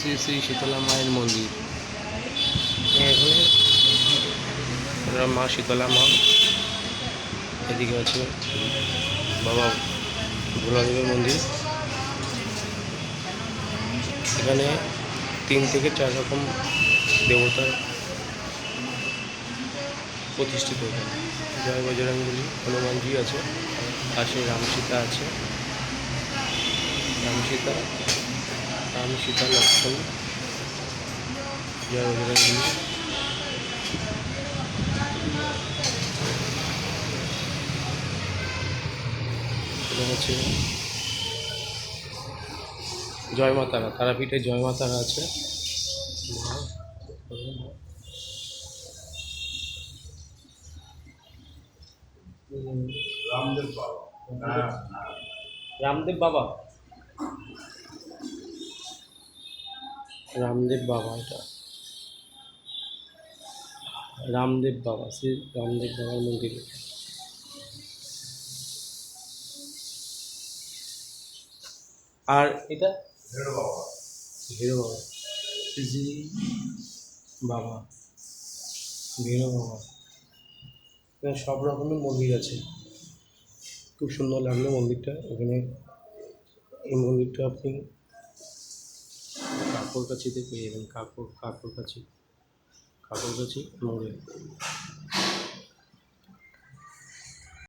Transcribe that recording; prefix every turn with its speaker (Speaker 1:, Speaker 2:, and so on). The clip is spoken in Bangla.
Speaker 1: শ্রী শ্রী শীতলা মায়ের মন্দির। এখানে মা শীতলা মা, এদিকে আছে বাবা ভোলাদেবের মন্দির। এখানে 3 থেকে 4 রকম দেবতার প্রতিষ্ঠিত। এখানে জয় বজরঙ্গবলী, হনুমানজি আছে, পাশে রাম সীতা আছে, রাম সীতা লক্ষ্মণ, জয় বজরঙ্গবলী। এবং হচ্ছে জয় মা তারা, তারাপীঠে জয় মা তারা আছে। রামদেব বাবা, রামদেব বাবা, এটা রামদেব বাবা, শ্রী রামদেব বাবার মন্দির। আর এটা ভৈরব বাবা, শ্রী বাবা ভৈরব বাবা। এখানে সব রকমের মন্দির আছে, খুব সুন্দর লাগলো মন্দিরটা। এখানে এই মন্দিরটা আপনি কাকরকাছিতে পেয়ে যাবেন, কাকরকাছি মোড়ে।